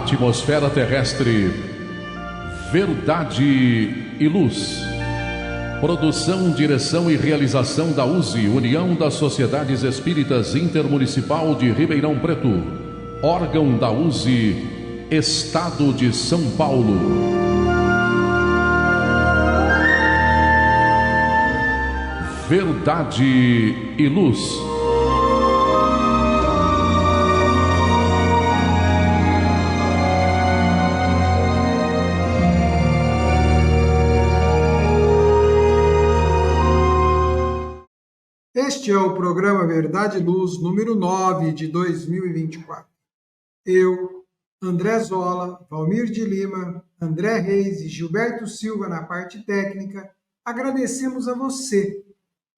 atmosfera terrestre, Verdade e Luz. Produção, direção e realização da USE, União das Sociedades Espíritas Intermunicipal de Ribeirão Preto. Órgão da USE, Estado de São Paulo. Verdade e Luz. Este é o programa Verdade e Luz, número 9 de 2024. Eu, André Zola, Valmir de Lima, André Reis e Gilberto Silva na parte técnica, agradecemos a você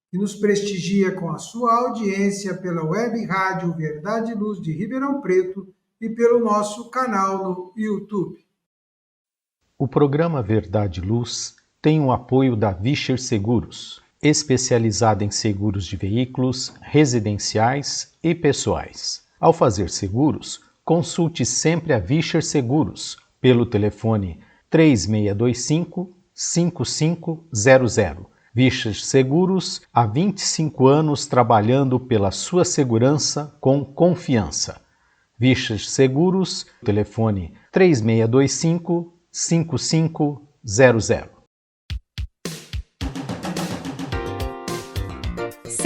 que nos prestigia com a sua audiência pela web rádio Verdade e Luz de Ribeirão Preto e pelo nosso canal no YouTube. O programa Verdade e Luz tem o apoio da Vischer Seguros, especializada em seguros de veículos, residenciais e pessoais. Ao fazer seguros, consulte sempre a Vischer Seguros pelo telefone 3625-5500. Vischer Seguros, há 25 anos trabalhando pela sua segurança com confiança. Vischer Seguros, telefone 3625-5500.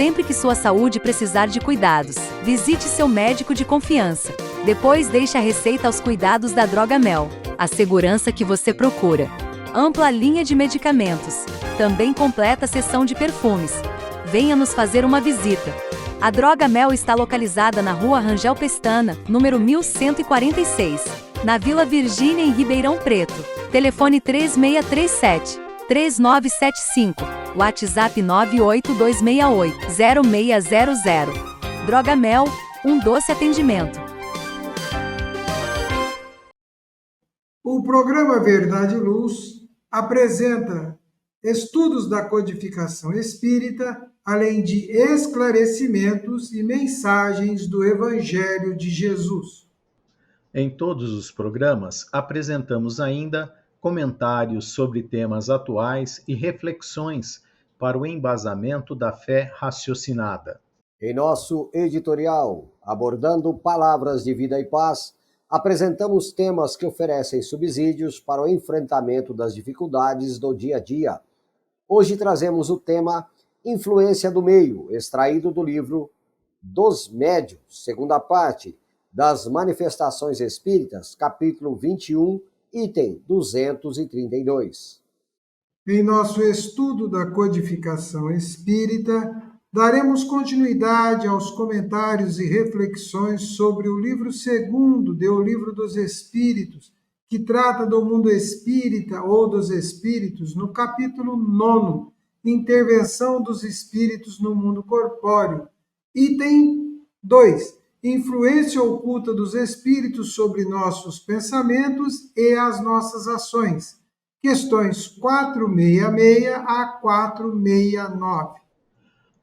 Sempre que sua saúde precisar de cuidados, visite seu médico de confiança. Depois deixe a receita aos cuidados da Drogamel, a segurança que você procura. Ampla linha de medicamentos, também completa seção de perfumes. Venha nos fazer uma visita. A Drogamel está localizada na Rua Rangel Pestana, número 1146, na Vila Virgínia, em Ribeirão Preto. Telefone 3637-3975. WhatsApp 98268-0600. Drogamel, um doce atendimento. O programa Verdade e Luz apresenta estudos da codificação espírita, além de esclarecimentos e mensagens do Evangelho de Jesus. Em todos os programas, apresentamos ainda comentários sobre temas atuais e reflexões para o embasamento da fé raciocinada. Em nosso editorial, abordando palavras de vida e paz, apresentamos temas que oferecem subsídios para o enfrentamento das dificuldades do dia a dia. Hoje trazemos o tema Influência do Meio, extraído do livro Dos Médiuns, segunda parte, das Manifestações Espíritas, capítulo 21, item 232. Em nosso estudo da codificação espírita, daremos continuidade aos comentários e reflexões sobre o livro segundo do Livro dos Espíritos, que trata do mundo espírita ou dos espíritos, no capítulo 9, Intervenção dos Espíritos no Mundo Corpóreo. Item 2. Influência oculta dos espíritos sobre nossos pensamentos e as nossas ações. Questões 466 a 469.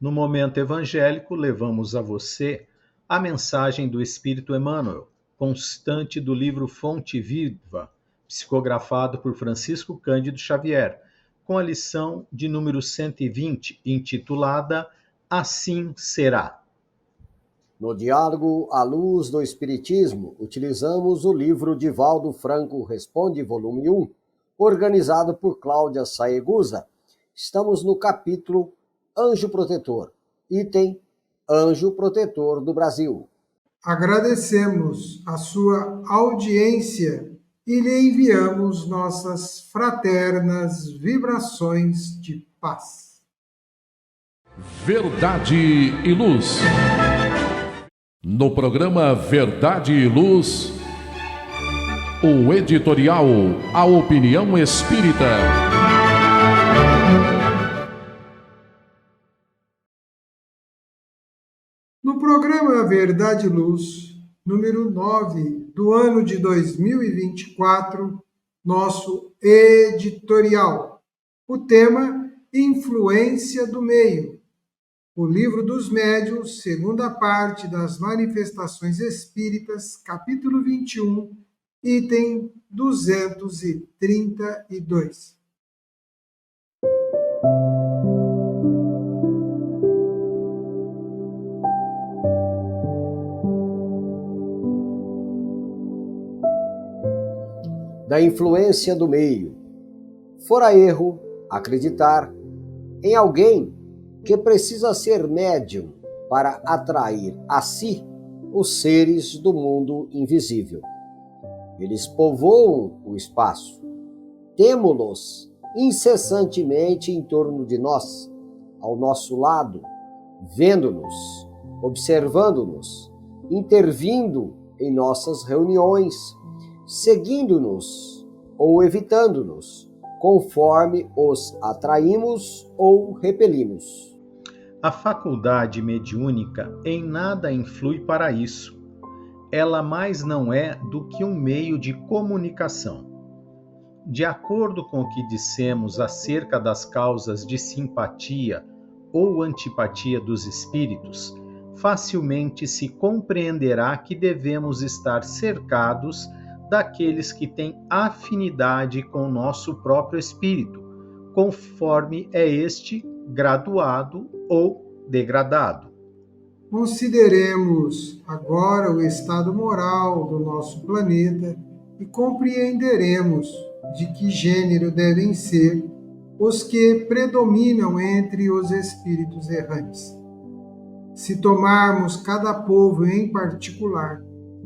No momento evangélico, levamos a você a mensagem do Espírito Emmanuel, constante do livro Fonte Viva, psicografado por Francisco Cândido Xavier, com a lição de número 120, intitulada Assim Será. No diálogo à luz do Espiritismo, utilizamos o livro de Valdo Franco Responde, volume 1, organizado por Cláudia Saegusa. Estamos no capítulo Anjo Protetor, item Anjo Protetor do Brasil. Agradecemos a sua audiência e lhe enviamos nossas fraternas vibrações de paz. Verdade e Luz. No programa Verdade e Luz, o editorial A Opinião Espírita. No programa Verdade e Luz, número 9 do ano de 2024, nosso editorial. O tema, Influência do Meio. O Livro dos Médiuns, segunda parte das Manifestações Espíritas, capítulo 21, item 232. Da influência do meio. Fora erro acreditar em alguém que precisa ser médium para atrair a si os seres do mundo invisível. Eles povoam o espaço. Temo-los incessantemente em torno de nós, ao nosso lado, vendo-nos, observando-nos, intervindo em nossas reuniões, seguindo-nos ou evitando-nos, conforme os atraímos ou repelimos. A faculdade mediúnica em nada influi para isso. Ela mais não é do que um meio de comunicação. De acordo com o que dissemos acerca das causas de simpatia ou antipatia dos espíritos, facilmente se compreenderá que devemos estar cercados daqueles que têm afinidade com o nosso próprio espírito, conforme é este graduado ou degradado. Consideremos agora o estado moral do nosso planeta e compreenderemos de que gênero devem ser os que predominam entre os espíritos errantes. Se tomarmos cada povo em particular,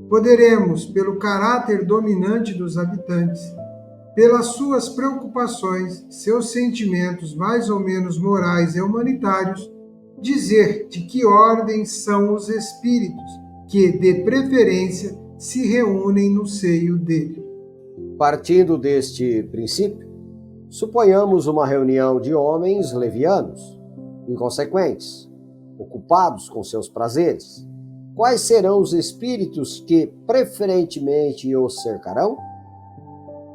poderemos, pelo caráter dominante dos habitantes, pelas suas preocupações, seus sentimentos mais ou menos morais e humanitários, dizer de que ordem são os espíritos que, de preferência, se reúnem no seio dele. Partindo deste princípio, suponhamos uma reunião de homens levianos, inconsequentes, ocupados com seus prazeres. Quais serão os espíritos que preferentemente os cercarão?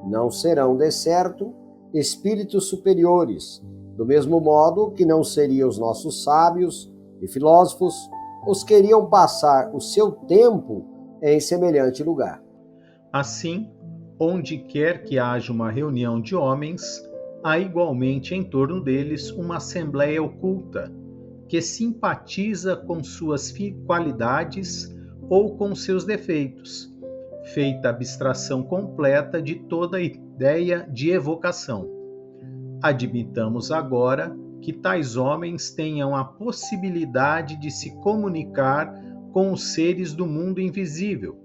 Não serão, de certo, espíritos superiores, do mesmo modo que não seriam os nossos sábios e filósofos os que iriam passar o seu tempo em semelhante lugar. Assim, onde quer que haja uma reunião de homens, há igualmente em torno deles uma assembleia oculta, que simpatiza com suas qualidades ou com seus defeitos, feita abstração completa de toda ideia de evocação. Admitamos agora que tais homens tenham a possibilidade de se comunicar com os seres do mundo invisível,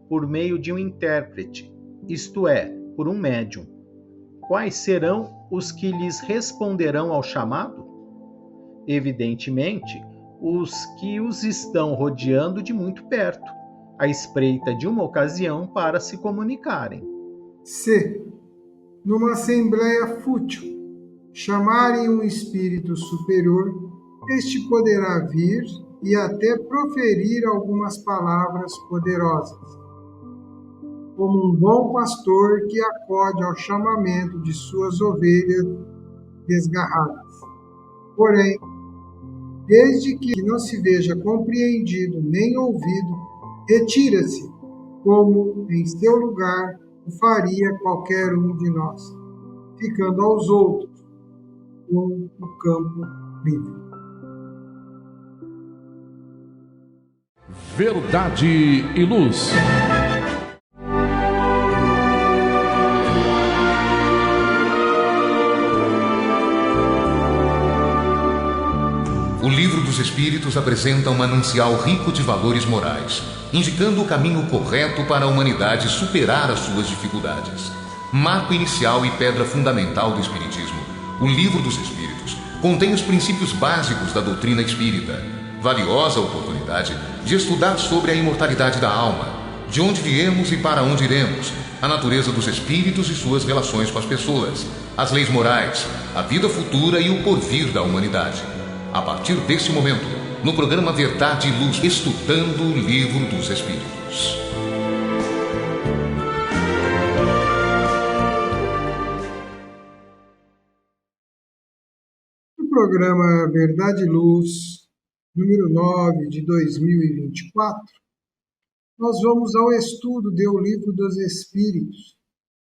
por meio de um intérprete, isto é, por um médium. Quais serão os que lhes responderão ao chamado? Evidentemente, os que os estão rodeando de muito perto, à espreita de uma ocasião para se comunicarem. C. Numa assembleia fútil, chamarem um espírito superior, este poderá vir e até proferir algumas palavras poderosas, como um bom pastor que acode ao chamamento de suas ovelhas desgarradas. Porém, desde que não se veja compreendido nem ouvido, retira-se, como em seu lugar o faria qualquer um de nós, ficando aos outros com o campo livre. Verdade e Luz. O Livro dos Espíritos apresenta um manancial rico de valores morais, indicando o caminho correto para a humanidade superar as suas dificuldades. Marco inicial e pedra fundamental do Espiritismo, o Livro dos Espíritos contém os princípios básicos da doutrina espírita, valiosa oportunidade de estudar sobre a imortalidade da alma, de onde viemos e para onde iremos, a natureza dos espíritos e suas relações com as pessoas, as leis morais, a vida futura e o porvir da humanidade. A partir desse momento, no programa Verdade e Luz, estudando o Livro dos Espíritos. No programa Verdade e Luz, número 9 de 2024, Nós vamos ao estudo do Livro dos Espíritos,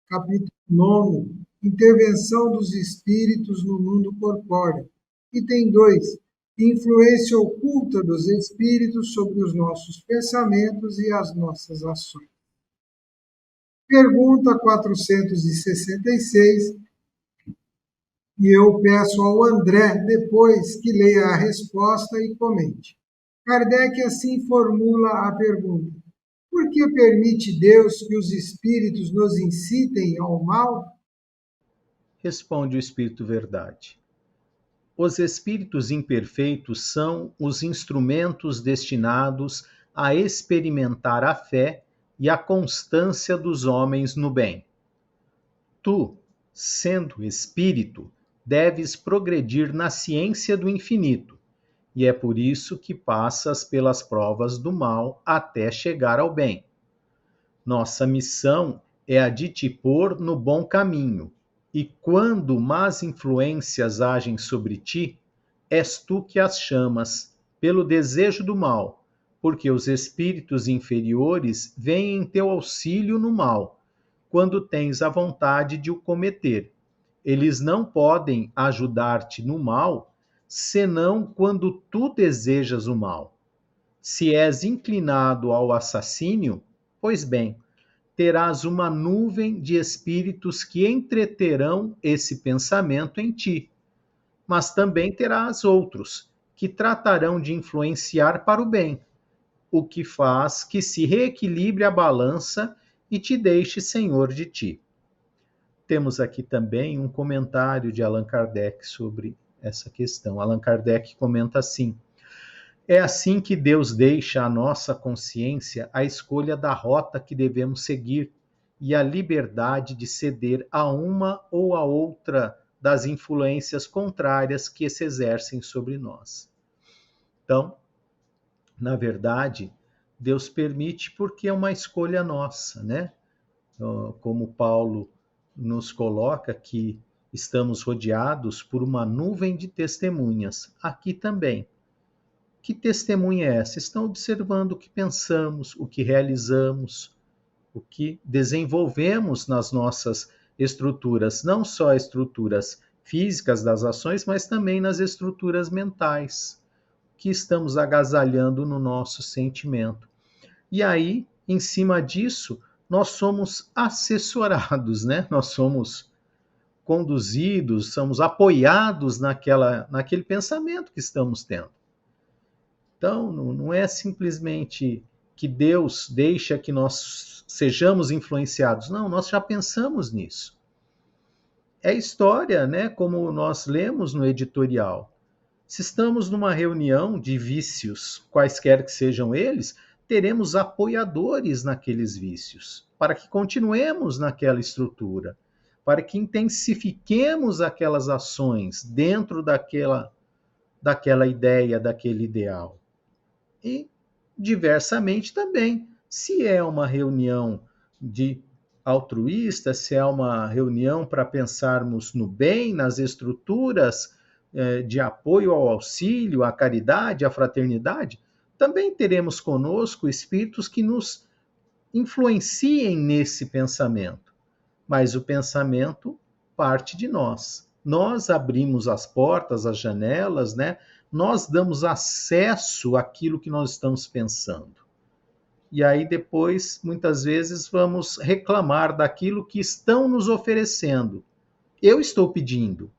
capítulo 9, Intervenção dos Espíritos no Mundo Corpóreo. Item 2, Influência oculta dos Espíritos sobre os nossos pensamentos e as nossas ações. Pergunta 466, e eu peço ao André, depois, que leia a resposta e comente. Kardec assim formula a pergunta: por que permite Deus que os espíritos nos incitem ao mal? Responde o Espírito Verdade. Os espíritos imperfeitos são os instrumentos destinados a experimentar a fé e a constância dos homens no bem. Tu, sendo espírito, deves progredir na ciência do infinito, e é por isso que passas pelas provas do mal até chegar ao bem. Nossa missão é a de te pôr no bom caminho, e quando más influências agem sobre ti, és tu que as chamas, pelo desejo do mal, porque os espíritos inferiores vêm em teu auxílio no mal, quando tens a vontade de o cometer. Eles não podem ajudar-te no mal, senão quando tu desejas o mal. Se és inclinado ao assassínio, pois bem, terás uma nuvem de espíritos que entreterão esse pensamento em ti, mas também terás outros que tratarão de influenciar para o bem, o que faz que se reequilibre a balança e te deixe senhor de ti. Temos aqui também um comentário de Allan Kardec sobre essa questão. Allan Kardec comenta assim: é assim que Deus deixa à nossa consciência a escolha da rota que devemos seguir e a liberdade de ceder a uma ou a outra das influências contrárias que se exercem sobre nós. Então, na verdade, Deus permite porque é uma escolha nossa, né? Como Paulo nos coloca, que estamos rodeados por uma nuvem de testemunhas. Aqui também. Que testemunha é essa? Estão observando o que pensamos, o que realizamos, o que desenvolvemos nas nossas estruturas, não só estruturas físicas das ações, mas também nas estruturas mentais, que estamos agasalhando no nosso sentimento. E aí, em cima disso, nós somos assessorados, né? Nós somos conduzidos, somos apoiados naquele pensamento que estamos tendo. Então, não é simplesmente que Deus deixa que nós sejamos influenciados. Não, nós já pensamos nisso. É história, né? Como nós lemos no editorial. Se estamos numa reunião de vícios, quaisquer que sejam eles, teremos apoiadores naqueles vícios, para que continuemos naquela estrutura, para que intensifiquemos aquelas ações dentro daquela ideia, daquele ideal. E, diversamente também, se é uma reunião de altruísta, se é uma reunião para pensarmos no bem, nas estruturas de apoio ao auxílio, à caridade, à fraternidade, também teremos conosco espíritos que nos influenciem nesse pensamento. Mas o pensamento parte de nós. Nós abrimos as portas, as janelas, né? Nós damos acesso àquilo que nós estamos pensando. E aí depois, muitas vezes, vamos reclamar daquilo que estão nos oferecendo. Eu estou pedindo,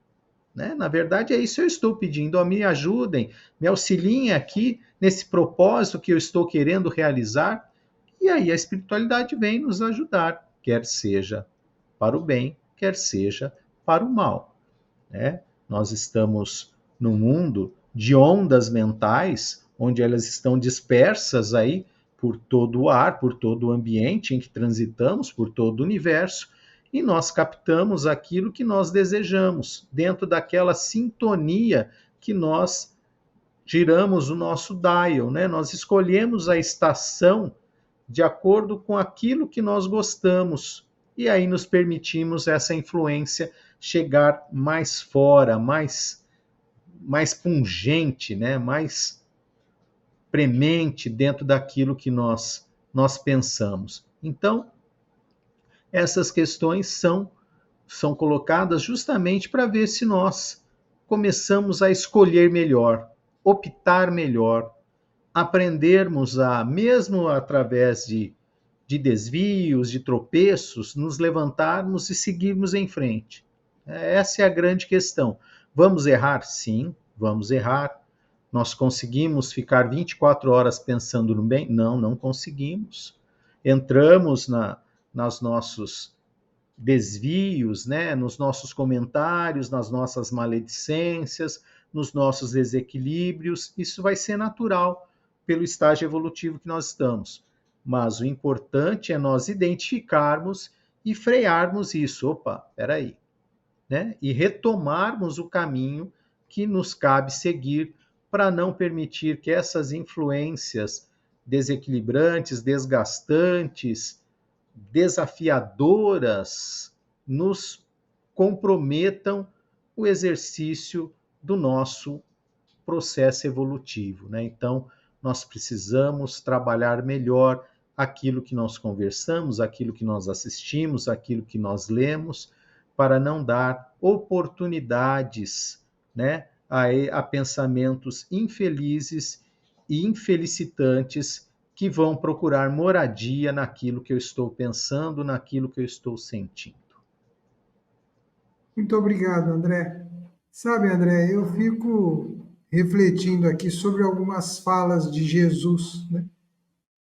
né? Na verdade é isso, eu estou pedindo. Oh, me ajudem, me auxiliem aqui nesse propósito que eu estou querendo realizar. E aí a espiritualidade vem nos ajudar, quer seja para o bem, quer seja para o mal, né? Nós estamos num mundo de ondas mentais, onde elas estão dispersas aí por todo o ar, por todo o ambiente em que transitamos, por todo o universo, e nós captamos aquilo que nós desejamos, dentro daquela sintonia que nós giramos o nosso dial, né? Nós escolhemos a estação de acordo com aquilo que nós gostamos, e aí nos permitimos essa influência chegar mais fora, mais pungente, né? Mais premente dentro daquilo que nós nós pensamos. Então, essas questões são colocadas justamente para ver se nós começamos a escolher melhor, optar melhor, aprendermos a, mesmo através de desvios, de tropeços, nos levantarmos e seguirmos em frente. Essa é a grande questão. Vamos errar? Sim, vamos errar. Nós conseguimos ficar 24 horas pensando no bem? Não, não conseguimos. Entramos nas nossos desvios, né? Nos nossos comentários, nas nossas maledicências, nos nossos desequilíbrios. Isso vai ser natural pelo estágio evolutivo que nós estamos. Mas o importante é nós identificarmos e frearmos isso. Opa, peraí. Né? E retomarmos o caminho que nos cabe seguir para não permitir que essas influências desequilibrantes, desgastantes, desafiadoras nos comprometam o exercício do nosso processo evolutivo, né? Então, nós precisamos trabalhar melhor aquilo que nós conversamos, aquilo que nós assistimos, aquilo que nós lemos, para não dar oportunidades, né, a pensamentos infelizes e infelicitantes que vão procurar moradia naquilo que eu estou pensando, naquilo que eu estou sentindo. Muito obrigado, André. Sabe, André, eu fico refletindo aqui sobre algumas falas de Jesus, né?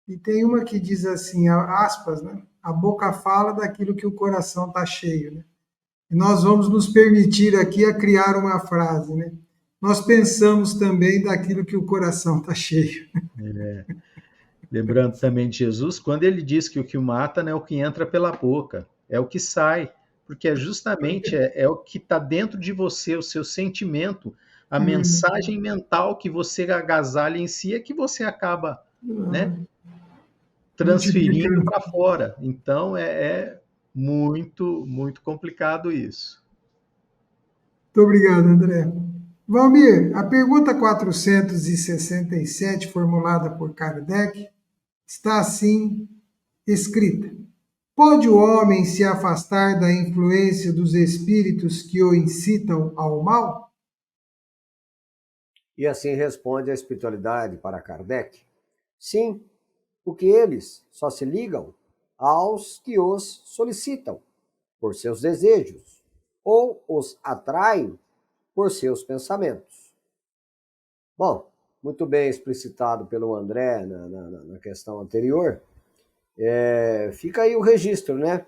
E tem uma que diz assim, aspas, né? A boca fala daquilo que o coração está cheio, né? E nós vamos nos permitir aqui a criar uma frase, né? Nós pensamos também daquilo que o coração está cheio. Lembrando também de Jesus, quando ele diz que o que o mata não é o que entra pela boca, é o que sai, porque é justamente é o que está dentro de você, o seu sentimento, a mensagem mental que você agasalha em si é que você acaba, né, transferindo para fora. Então é muito, muito complicado isso. Muito obrigado, André. Valmir, a pergunta 467, formulada por Kardec, está assim escrita: pode o homem se afastar da influência dos espíritos que o incitam ao mal? E assim responde a espiritualidade para Kardec: sim, porque eles só se ligam aos que os solicitam por seus desejos ou os atraem por seus pensamentos. Bom, muito bem explicitado pelo André na questão anterior. Fica aí o registro, né?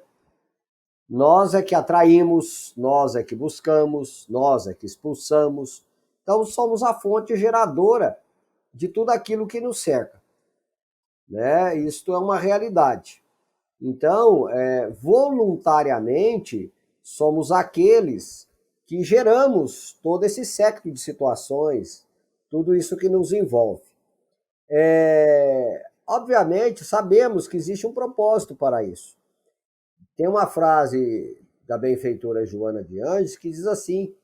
Nós é que atraímos, nós é que buscamos, nós é que expulsamos. Então somos a fonte geradora de tudo aquilo que nos cerca, né? Isto é uma realidade. Então, voluntariamente, somos aqueles que geramos todo esse séquito de situações, tudo isso que nos envolve. Obviamente, sabemos que existe um propósito para isso. Tem uma frase da benfeitora Joana de Anjos que diz assim: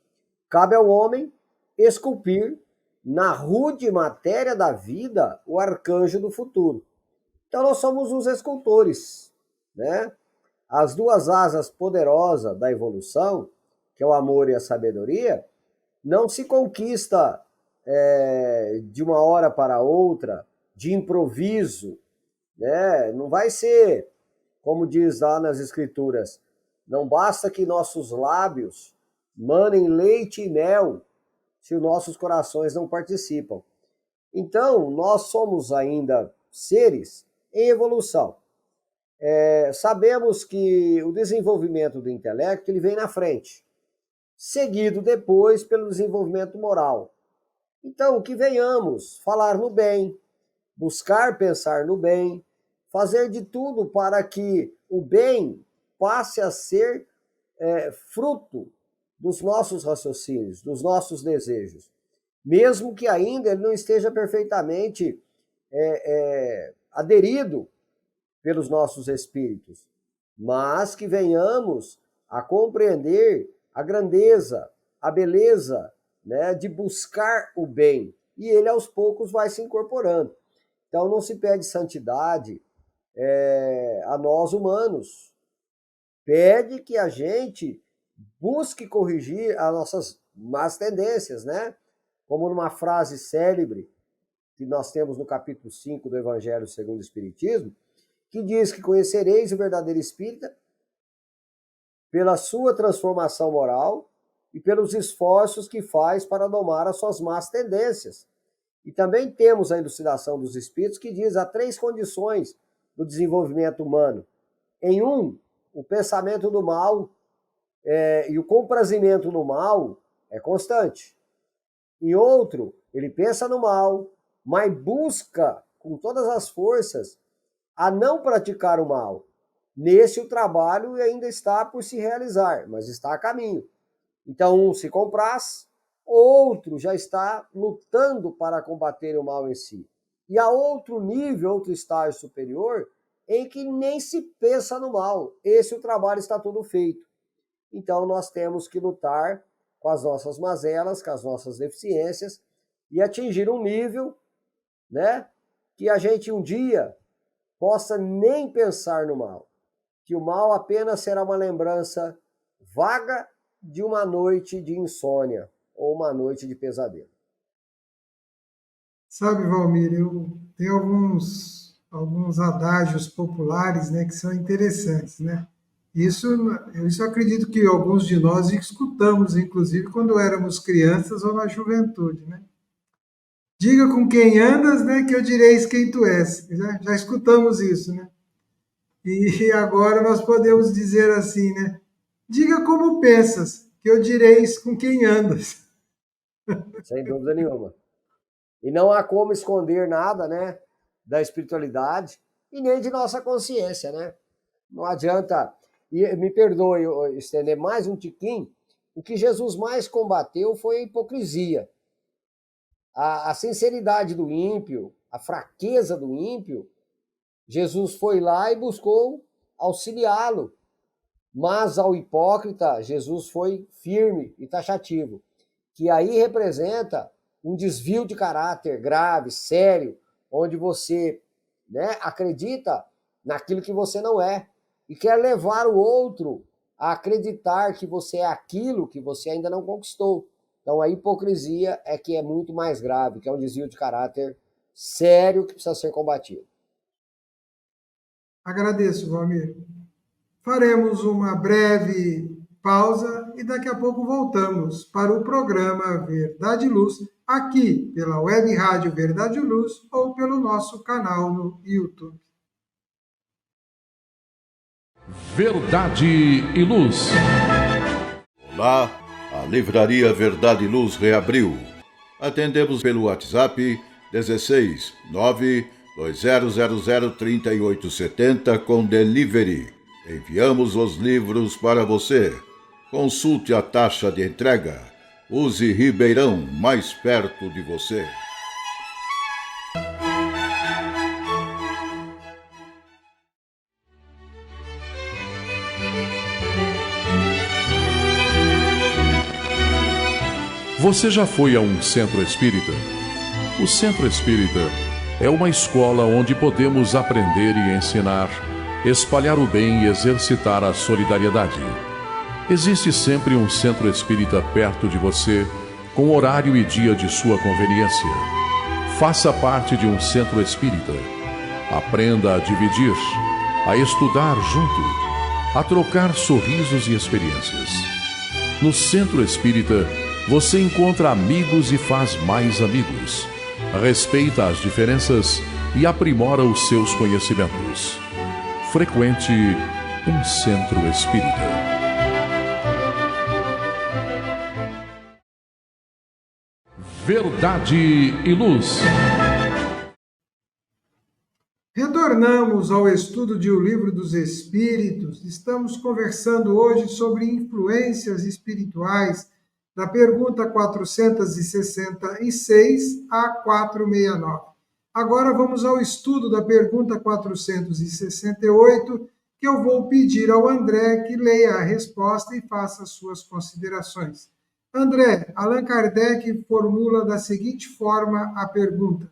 cabe ao homem esculpir na rude matéria da vida o arcanjo do futuro. Então nós somos os escultores, né? As duas asas poderosas da evolução, que é o amor e a sabedoria, não se conquista de uma hora para outra, de improviso, né? Não vai ser, como diz lá nas escrituras, não basta que nossos lábios manem leite e mel, se os nossos corações não participam. Então, nós somos ainda seres em evolução. Sabemos que o desenvolvimento do intelecto ele vem na frente, seguido depois pelo desenvolvimento moral. Então, que venhamos falar no bem, buscar pensar no bem, fazer de tudo para que o bem passe a ser fruto dos nossos raciocínios, dos nossos desejos, mesmo que ainda ele não esteja perfeitamente aderido pelos nossos espíritos, mas que venhamos a compreender a grandeza, a beleza, né, de buscar o bem, e ele aos poucos vai se incorporando. Então não se pede santidade a nós humanos. Pede que a gente busque corrigir as nossas más tendências, né? Como numa frase célebre que nós temos no capítulo 5 do Evangelho segundo o Espiritismo, que diz que conhecereis o verdadeiro espírita pela sua transformação moral e pelos esforços que faz para domar as suas más tendências. E também temos a elucidação dos espíritos que diz há 3 condições do desenvolvimento humano. Em o pensamento do mal e o comprazimento no mal é constante. Em outro, ele pensa no mal, mas busca com todas as forças a não praticar o mal. Nesse o trabalho ainda está por se realizar, mas está a caminho. Então um se compraz, outro já está lutando para combater o mal em si. E há outro nível, outro estágio superior, em que nem se pensa no mal. Esse o trabalho está todo feito. Então nós temos que lutar com as nossas mazelas, com as nossas deficiências e atingir um nível, né, que a gente um dia possa nem pensar no mal. Que o mal apenas será uma lembrança vaga de uma noite de insônia ou uma noite de pesadelo. Sabe, Valmir, eu tenho alguns adágios populares, né, que são interessantes, né? Isso eu acredito que alguns de nós escutamos, inclusive, quando éramos crianças ou na juventude, né? Diga com quem andas, né, que eu direis quem tu és. Já escutamos isso, né? E agora nós podemos dizer assim, né? Diga como pensas, que eu direis com quem andas. Sem dúvida nenhuma. E não há como esconder nada, né, da espiritualidade e nem de nossa consciência, né? Não adianta, e me perdoe eu estender mais um tiquinho, o que Jesus mais combateu foi a hipocrisia. A sinceridade do ímpio, a fraqueza do ímpio, Jesus foi lá e buscou auxiliá-lo. Mas ao hipócrita, Jesus foi firme e taxativo, que aí representa um desvio de caráter grave, sério, onde você, né, acredita naquilo que você não é e quer levar o outro a acreditar que você é aquilo que você ainda não conquistou. Então a hipocrisia é que é muito mais grave, que é um desvio de caráter sério que precisa ser combatido. Agradeço, Valmir. Faremos uma breve pausa e daqui a pouco voltamos para o programa Verdade e Luz, aqui pela Web Rádio Verdade e Luz ou pelo nosso canal no YouTube. Verdade e Luz. Olá, a Livraria Verdade e Luz reabriu. Atendemos pelo WhatsApp 16 92000 3870 com delivery. Enviamos os livros para você. Consulte a taxa de entrega. Use Ribeirão, mais perto de você. Você já foi a um centro espírita? O centro espírita é uma escola onde podemos aprender e ensinar, espalhar o bem e exercitar a solidariedade. Existe sempre um centro espírita perto de você, com horário e dia de sua conveniência. Faça parte de um centro espírita. Aprenda a dividir, a estudar junto, a trocar sorrisos e experiências. No centro espírita, você encontra amigos e faz mais amigos. Respeita as diferenças e aprimora os seus conhecimentos. Frequente um centro espírita. Verdade e Luz. Retornamos ao estudo de O Livro dos Espíritos. Estamos conversando hoje sobre influências espirituais, da pergunta 466 a 469. Agora vamos ao estudo da pergunta 468, que eu vou pedir ao André que leia a resposta e faça suas considerações. André, Allan Kardec formula da seguinte forma a pergunta: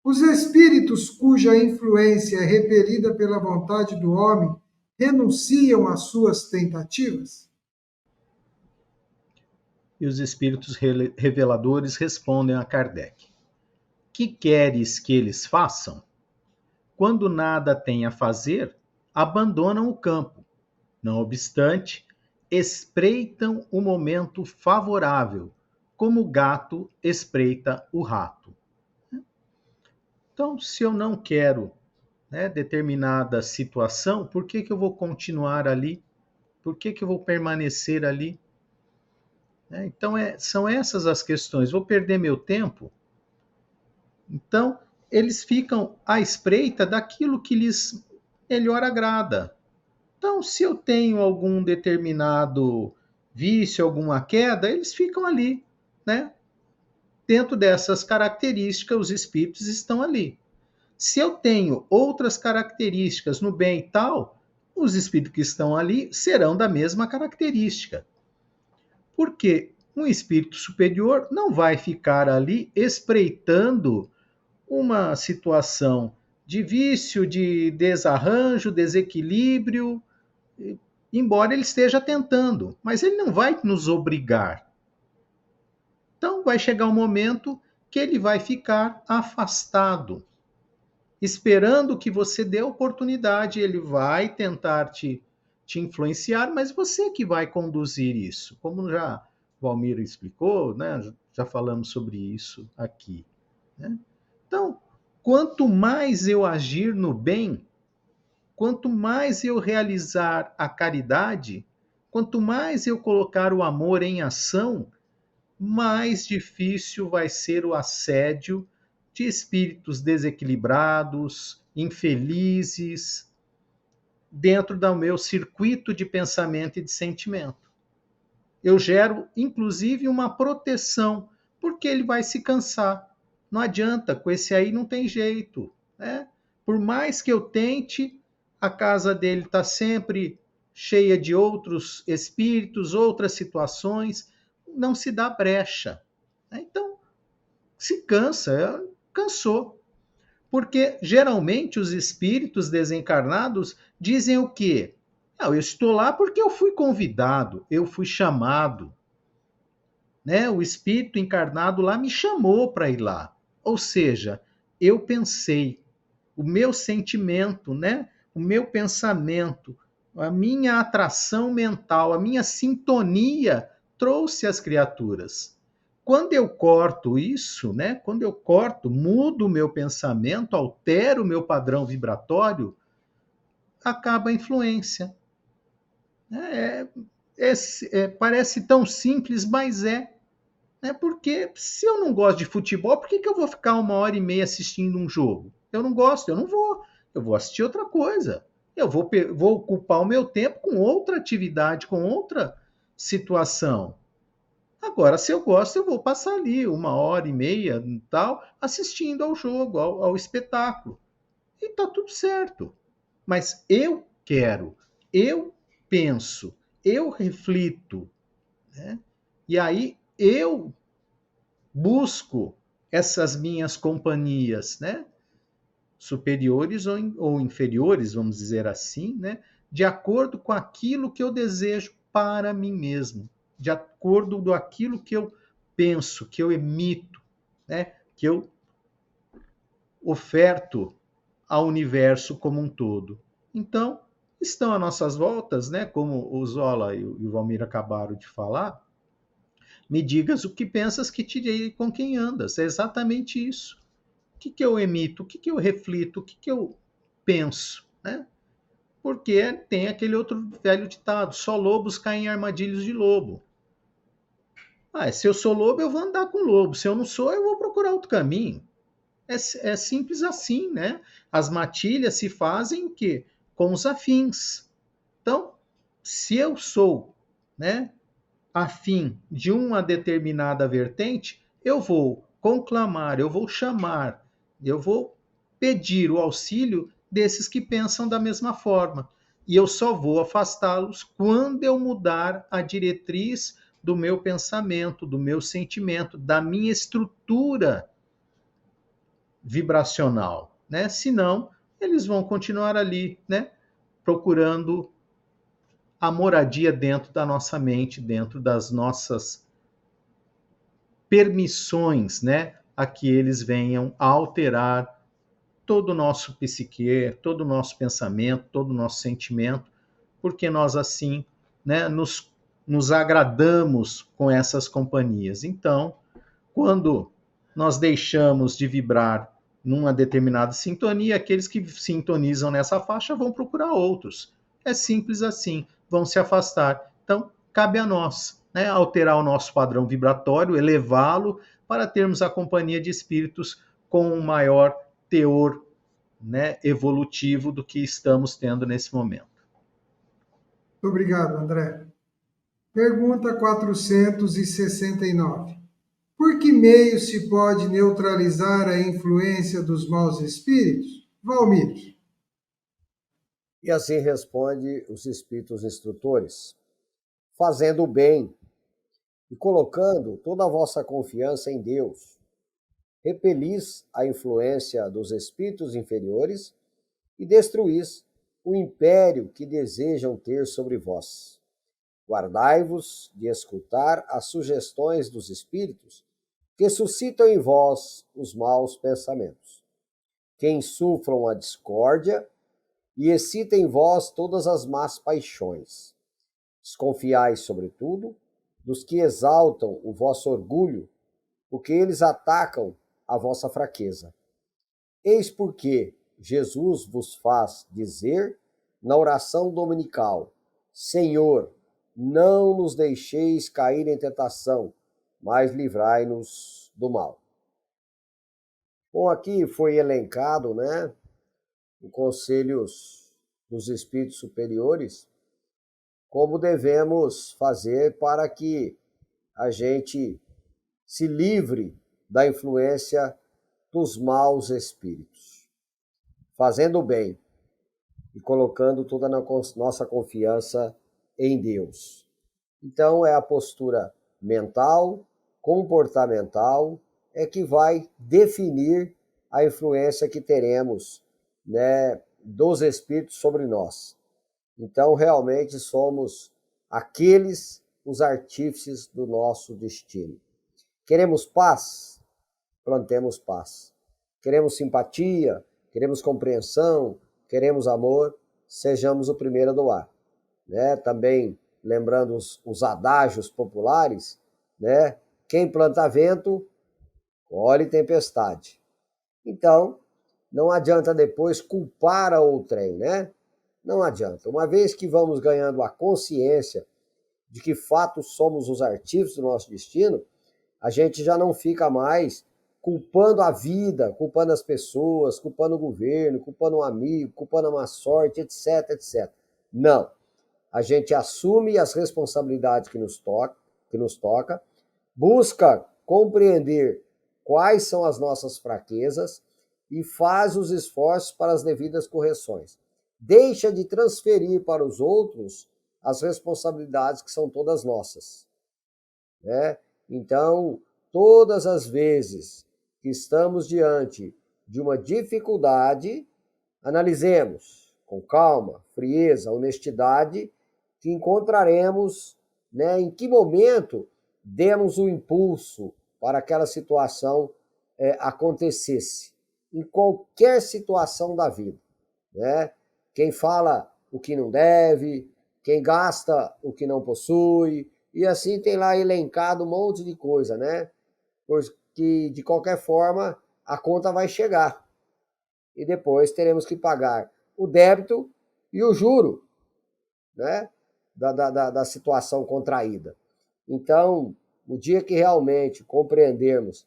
Os espíritos cuja influência é repelida pela vontade do homem renunciam às suas tentativas? E os espíritos reveladores respondem a Kardec: que queres que eles façam? Quando nada têm a fazer, abandonam o campo. Não obstante, espreitam o momento favorável, como o gato espreita o rato. Então, se eu não quero, determinada situação, por que eu vou continuar ali? Por que eu vou permanecer ali? Então, são essas as questões. Vou perder meu tempo? Então, eles ficam à espreita daquilo que lhes melhor agrada. Então, se eu tenho algum determinado vício, alguma queda, eles ficam ali, né? Dentro dessas características, os espíritos estão ali. Se eu tenho outras características no bem e tal, os espíritos que estão ali serão da mesma característica. Porque um espírito superior não vai ficar ali espreitando uma situação de vício, de desarranjo, desequilíbrio, embora ele esteja tentando, mas ele não vai nos obrigar. Então vai chegar um momento que ele vai ficar afastado, esperando que você dê oportunidade, ele vai tentar te influenciar, mas você que vai conduzir isso. Como já o Valmir explicou, né? Já falamos sobre isso aqui. Né? Então, quanto mais eu agir no bem, quanto mais eu realizar a caridade, quanto mais eu colocar o amor em ação, mais difícil vai ser o assédio de espíritos desequilibrados, infelizes, dentro do meu circuito de pensamento e de sentimento. Eu gero, inclusive, uma proteção, porque ele vai se cansar. Não adianta, com esse aí não tem jeito. Né? Por mais que eu tente, a casa dele está sempre cheia de outros espíritos, outras situações, não se dá brecha. Então, se cansa, cansou. Porque, geralmente, os espíritos desencarnados dizem o quê? Eu estou lá porque eu fui convidado, eu fui chamado. Né? O espírito encarnado lá me chamou para ir lá. Ou seja, eu pensei, o meu sentimento, né? O meu pensamento, a minha atração mental, a minha sintonia trouxe as criaturas. Quando eu corto isso, né? Quando eu corto, mudo o meu pensamento, altero o meu padrão vibratório, acaba a influência. Parece tão simples, mas é. Porque se eu não gosto de futebol, por que eu vou ficar 1h30 assistindo um jogo? Eu não gosto, eu não vou. Eu vou assistir outra coisa. Eu vou ocupar o meu tempo com outra atividade, com outra situação. Agora, se eu gosto, eu vou passar ali 1h30 e tal, assistindo ao jogo, ao espetáculo. E tá tudo certo. Mas eu quero, eu penso, eu reflito. Né? E aí eu busco essas minhas companhias, né? Superiores ou inferiores, vamos dizer assim, né? De acordo com aquilo que eu desejo para mim mesmo, de acordo com aquilo que eu penso, que eu emito, né? Que eu oferto ao universo como um todo. Então, estão às nossas voltas, né? Como o Zola e o Valmir acabaram de falar, me digas o que pensas que te direi com quem andas. É exatamente isso. O que eu emito? O que eu reflito? O que eu penso? Né? Porque tem aquele outro velho ditado, só lobos caem em armadilhas de lobo. Se eu sou lobo, eu vou andar com lobo. Se eu não sou, eu vou procurar outro caminho. É simples assim, né? As matilhas se fazem o quê? Com os afins. Então, se eu sou, né, afim de uma determinada vertente, eu vou conclamar, eu vou chamar, eu vou pedir o auxílio desses que pensam da mesma forma. E eu só vou afastá-los quando eu mudar a diretriz do meu pensamento, do meu sentimento, da minha estrutura vibracional, né? Senão, eles vão continuar ali, né? Procurando a moradia dentro da nossa mente, dentro das nossas permissões, né? A que eles venham a alterar todo o nosso psique, todo o nosso pensamento, todo o nosso sentimento, porque nós assim, né, nos agradamos com essas companhias. Então, quando nós deixamos de vibrar numa determinada sintonia, aqueles que sintonizam nessa faixa vão procurar outros. É simples assim, vão se afastar. Então, cabe a nós, né, alterar o nosso padrão vibratório, elevá-lo, para termos a companhia de espíritos com um maior teor, né, evolutivo do que estamos tendo nesse momento. Muito obrigado, André. Pergunta 469. Por que meio se pode neutralizar a influência dos maus espíritos? Valmir. E assim responde os espíritos instrutores: fazendo o bem e colocando toda a vossa confiança em Deus. Repelis a influência dos espíritos inferiores e destruís o império que desejam ter sobre vós. Guardai-vos de escutar as sugestões dos espíritos que suscitam em vós os maus pensamentos, que insuflam a discórdia e excitem em vós todas as más paixões. Desconfiai, sobretudo, dos que exaltam o vosso orgulho, porque eles atacam a vossa fraqueza. Eis porque Jesus vos faz dizer na oração dominical: Senhor, não nos deixeis cair em tentação, mas livrai-nos do mal. Bom, aqui foi elencado, né, os conselhos dos espíritos superiores, como devemos fazer para que a gente se livre da influência dos maus espíritos, fazendo o bem e colocando toda a nossa confiança em Deus. Então, é a postura mental, comportamental, é que vai definir a influência que teremos, né, dos espíritos sobre nós. Então, realmente somos os artífices do nosso destino. Queremos paz? Plantemos paz. Queremos simpatia? Queremos compreensão? Queremos amor? Sejamos o primeiro a doar. Né? Também, lembrando os adágios populares, né? Quem planta vento, colhe tempestade. Então, não adianta depois culpar a outrem, né? Não adianta. Uma vez que vamos ganhando a consciência de que fato somos os artífices do nosso destino, a gente já não fica mais culpando a vida, culpando as pessoas, culpando o governo, culpando um amigo, culpando a má sorte, etc, etc. Não. A gente assume as responsabilidades que nos toca, busca compreender quais são as nossas fraquezas e faz os esforços para as devidas correções. Deixa de transferir para os outros as responsabilidades que são todas nossas. Né? Então, todas as vezes que estamos diante de uma dificuldade, analisemos com calma, frieza, honestidade, que encontraremos, né, em que momento demos o impulso para aquela situação acontecesse, em qualquer situação da vida. Né? Quem fala o que não deve, quem gasta o que não possui, e assim tem lá elencado um monte de coisa, né? Porque, de qualquer forma, a conta vai chegar. E depois teremos que pagar o débito e o juro, né? Da situação contraída. Então, no dia que realmente compreendermos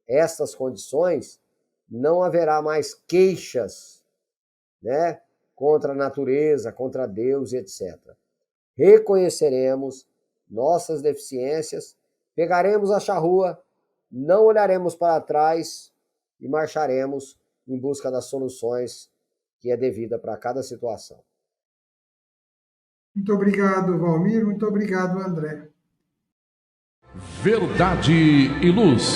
essas condições, não haverá mais queixas, né, contra a natureza, contra Deus, etc. Reconheceremos nossas deficiências, pegaremos a charrua, não olharemos para trás e marcharemos em busca das soluções que é devida para cada situação. Muito obrigado, Valmir. Muito obrigado, André. Verdade e Luz.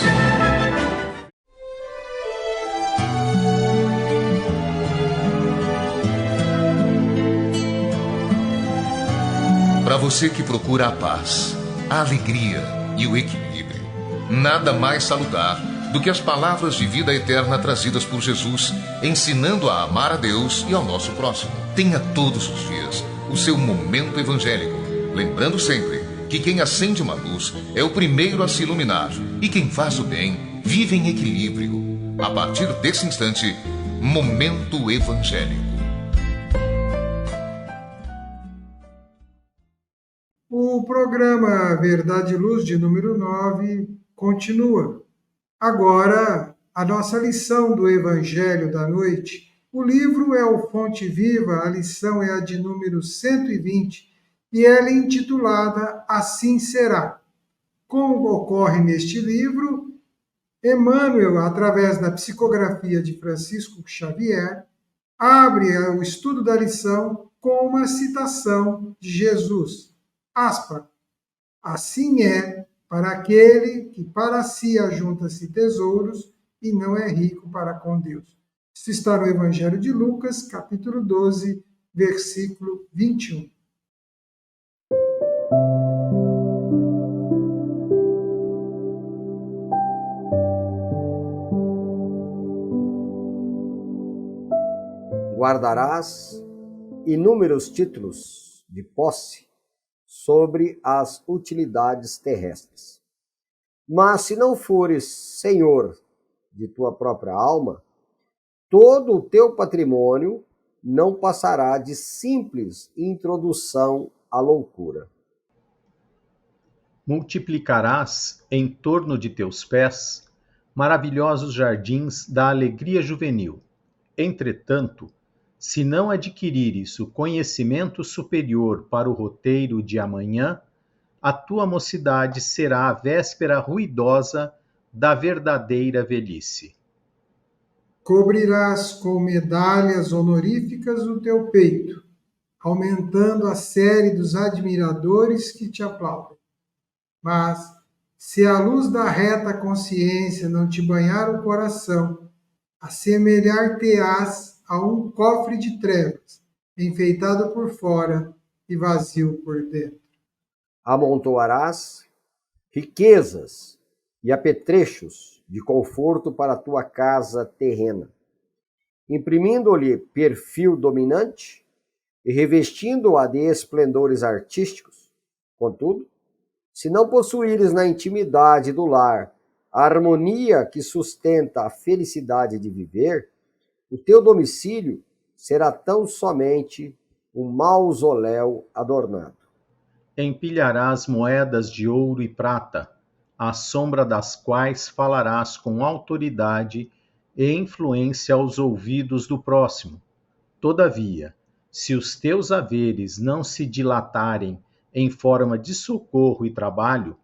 você que procura a paz, a alegria e o equilíbrio, nada mais salutar do que as palavras de vida eterna trazidas por Jesus, ensinando a amar a Deus e ao nosso próximo. Tenha todos os dias o seu momento evangélico, lembrando sempre que quem acende uma luz é o primeiro a se iluminar e quem faz o bem vive em equilíbrio. A partir desse instante, Momento Evangélico. O programa Verdade e Luz de número 9 continua. Agora, a nossa lição do Evangelho da noite. O livro é o Fonte Viva, a lição é a de número 120 e ela é intitulada Assim Será. Como ocorre neste livro, Emmanuel, através da psicografia de Francisco Xavier, abre o estudo da lição com uma citação de Jesus. Aspa, assim é para aquele que para si ajunta-se tesouros e não é rico para com Deus. Isso está no Evangelho de Lucas, capítulo 12, versículo 21. Guardarás inúmeros títulos de posse sobre as utilidades terrestres. Mas se não fores senhor de tua própria alma, todo o teu patrimônio não passará de simples introdução à loucura. Multiplicarás em torno de teus pés maravilhosos jardins da alegria juvenil. Entretanto, se não adquirires o conhecimento superior para o roteiro de amanhã, a tua mocidade será a véspera ruidosa da verdadeira velhice. Cobrirás com medalhas honoríficas o teu peito, aumentando a série dos admiradores que te aplaudem. Mas, se a luz da reta consciência não te banhar o coração, assemelhar-te-ás a um cofre de trevas, enfeitado por fora e vazio por dentro. Amontoarás riquezas e apetrechos de conforto para a tua casa terrena, imprimindo-lhe perfil dominante e revestindo-a de esplendores artísticos. Contudo, se não possuíres na intimidade do lar a harmonia que sustenta a felicidade de viver, o teu domicílio será tão somente um mausoléu adornado. Empilharás moedas de ouro e prata, à sombra das quais falarás com autoridade e influência aos ouvidos do próximo. Todavia, se os teus haveres não se dilatarem em forma de socorro e trabalho,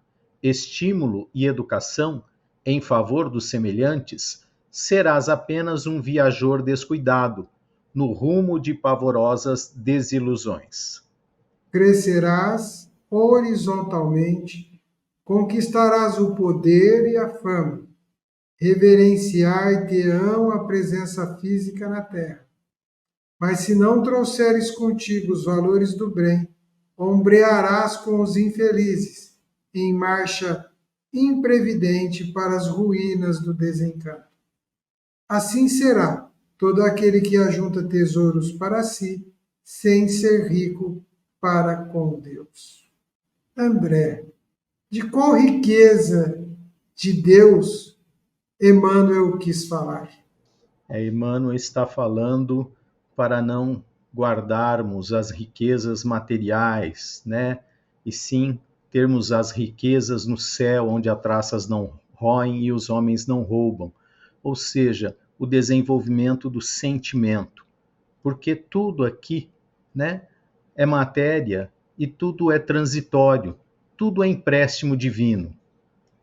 estímulo e educação em favor dos semelhantes, serás apenas um viajor descuidado, no rumo de pavorosas desilusões. Crescerás horizontalmente, conquistarás o poder e a fama, reverenciar-te-ão a presença física na terra. Mas se não trouxeres contigo os valores do bem, ombrearás com os infelizes, em marcha imprevidente para as ruínas do desencanto. Assim será todo aquele que ajunta tesouros para si, sem ser rico para com Deus. André, de qual riqueza de Deus Emmanuel quis falar? Emmanuel está falando para não guardarmos as riquezas materiais, né? E sim termos as riquezas no céu, onde as traças não roem e os homens não roubam. Ou seja, o desenvolvimento do sentimento. Porque tudo aqui, né, é matéria e tudo é transitório, tudo é empréstimo divino.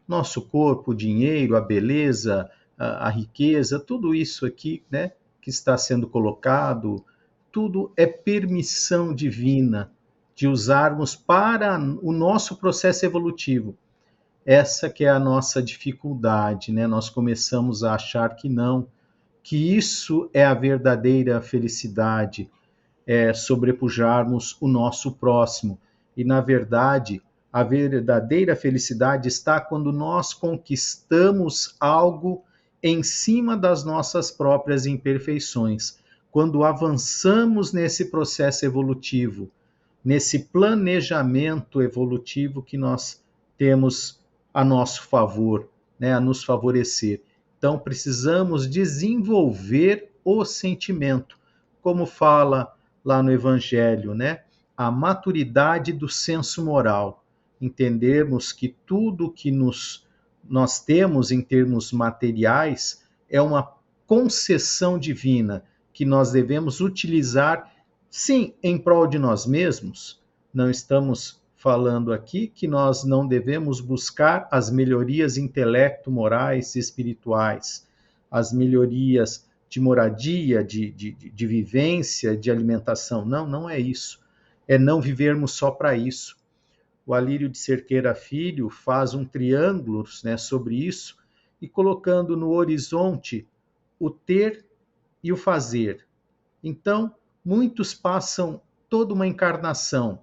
Nosso corpo, o dinheiro, a beleza, a riqueza, tudo isso aqui, né, que está sendo colocado, tudo é permissão divina de usarmos para o nosso processo evolutivo. Essa que é a nossa dificuldade, né? Nós começamos a achar que não, que isso é a verdadeira felicidade, é sobrepujarmos o nosso próximo. E, na verdade, a verdadeira felicidade está quando nós conquistamos algo em cima das nossas próprias imperfeições, quando avançamos nesse processo evolutivo, nesse planejamento evolutivo que nós temos a nosso favor, né, a nos favorecer. Então, precisamos desenvolver o sentimento, como fala lá no Evangelho, né? A maturidade do senso moral. Entendermos que tudo que nós temos em termos materiais é uma concessão divina que nós devemos utilizar, sim, em prol de nós mesmos. Não estamos falando aqui que nós não devemos buscar as melhorias intelecto-morais e espirituais, as melhorias de moradia, de vivência, de alimentação. Não, não é isso. É não vivermos só para isso. O Alírio de Cerqueira Filho faz um triângulo, né, sobre isso, e colocando no horizonte o ter e o fazer. Então, muitos passam toda uma encarnação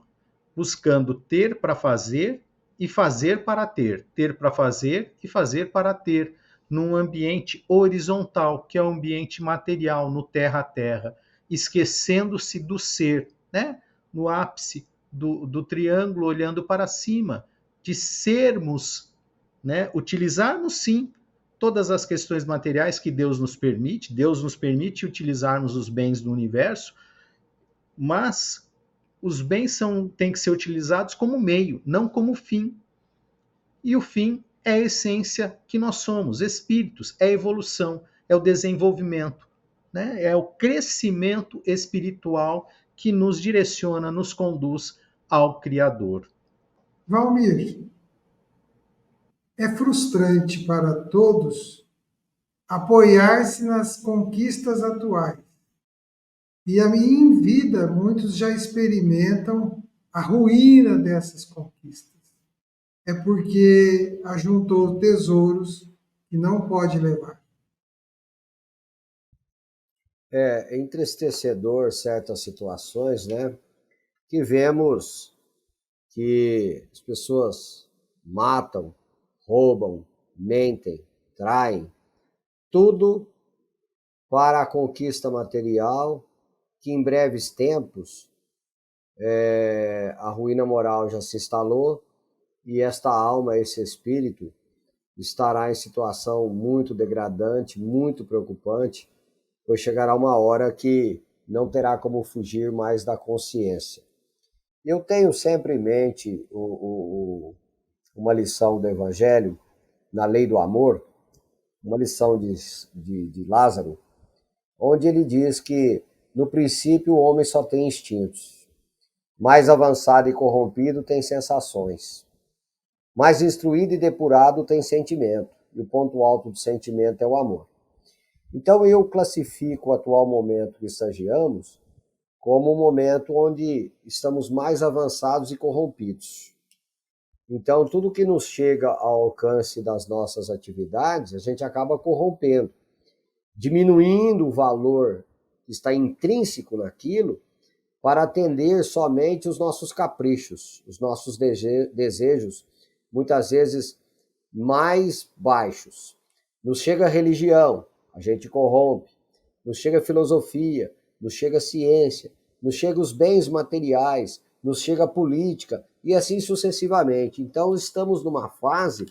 buscando ter para fazer e fazer para ter para fazer e fazer para ter, num ambiente horizontal, que é o ambiente material, no terra a terra, esquecendo-se do ser, né? No ápice do triângulo, olhando para cima, de sermos, né? Utilizarmos sim todas as questões materiais que Deus nos permite utilizarmos os bens do universo, mas os bens têm que ser utilizados como meio, não como fim. E o fim é a essência que nós somos, espíritos, é a evolução, é o desenvolvimento, né? É o crescimento espiritual que nos direciona, nos conduz ao Criador. Valmir, é frustrante para todos apoiar-se nas conquistas atuais. E em vida, muitos já experimentam a ruína dessas conquistas. É porque ajuntou tesouros que não pode levar. É entristecedor certas situações, né? Que vemos que as pessoas matam, roubam, mentem, traem, tudo para a conquista material, que em breves tempos a ruína moral já se instalou e esta alma, esse espírito, estará em situação muito degradante, muito preocupante, pois chegará uma hora que não terá como fugir mais da consciência. Eu tenho sempre em mente uma lição do Evangelho, na lei do amor, uma lição de Lázaro, onde ele diz que, no princípio, o homem só tem instintos. Mais avançado e corrompido tem sensações. Mais instruído e depurado tem sentimento. E o ponto alto do sentimento é o amor. Então eu classifico o atual momento que estagiamos como um momento onde estamos mais avançados e corrompidos. Então tudo que nos chega ao alcance das nossas atividades, a gente acaba corrompendo, diminuindo o valor que está intrínseco naquilo para atender somente os nossos caprichos, os nossos desejos, muitas vezes mais baixos. Nos chega a religião, a gente corrompe. Nos chega a filosofia, nos chega a ciência, nos chega os bens materiais, nos chega a política e assim sucessivamente. Então estamos numa fase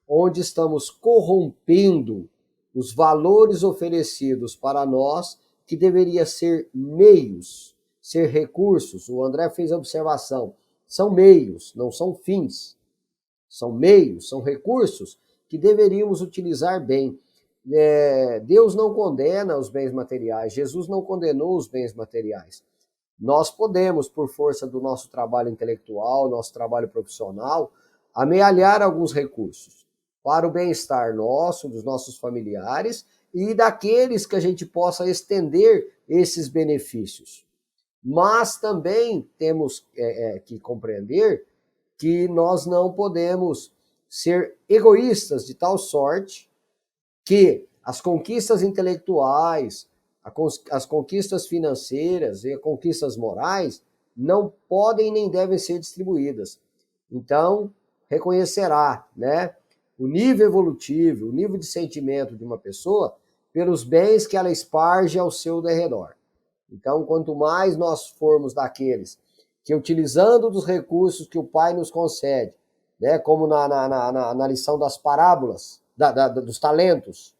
onde estamos corrompendo os valores oferecidos para nós, que deveria ser meios, ser recursos. O André fez a observação, são meios, não são fins. São meios, são recursos que deveríamos utilizar bem. Deus não condena os bens materiais, Jesus não condenou os bens materiais. Nós podemos, por força do nosso trabalho intelectual, nosso trabalho profissional, amealhar alguns recursos para o bem-estar nosso, dos nossos familiares e daqueles que a gente possa estender esses benefícios. Mas também temos que compreender que nós não podemos ser egoístas de tal sorte que as conquistas intelectuais, as conquistas financeiras e as conquistas morais não podem nem devem ser distribuídas. Então, reconhecerá, né, o nível evolutivo, o nível de sentimento de uma pessoa pelos bens que ela esparge ao seu derredor. Então, quanto mais nós formos daqueles que, utilizando dos recursos que o Pai nos concede, né, como na lição das parábolas, dos talentos,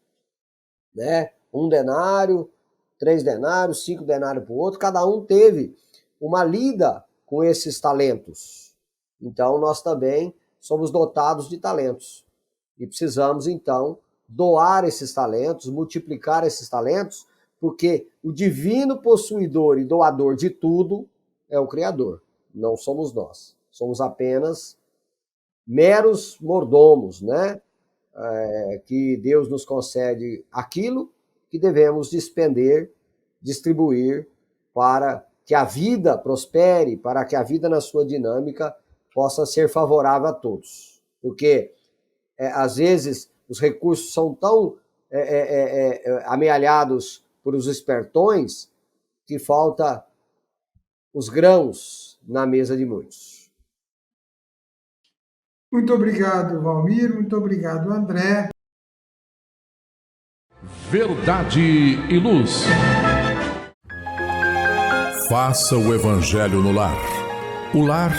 né, 1 denário, 3 denários, 5 denários para o outro, cada um teve uma lida com esses talentos. Então, nós também somos dotados de talentos. E precisamos, então, doar esses talentos, multiplicar esses talentos, porque o divino possuidor e doador de tudo é o Criador, não somos nós. Somos apenas meros mordomos, né? Que Deus nos concede aquilo que devemos despender, distribuir para que a vida prospere, para que a vida na sua dinâmica possa ser favorável a todos. Porque, às vezes, os recursos são tão amealhados por os espertões que falta os grãos na mesa de muitos. Muito obrigado, Valmir. Muito obrigado, André. Verdade e luz. Faça o Evangelho no lar. O lar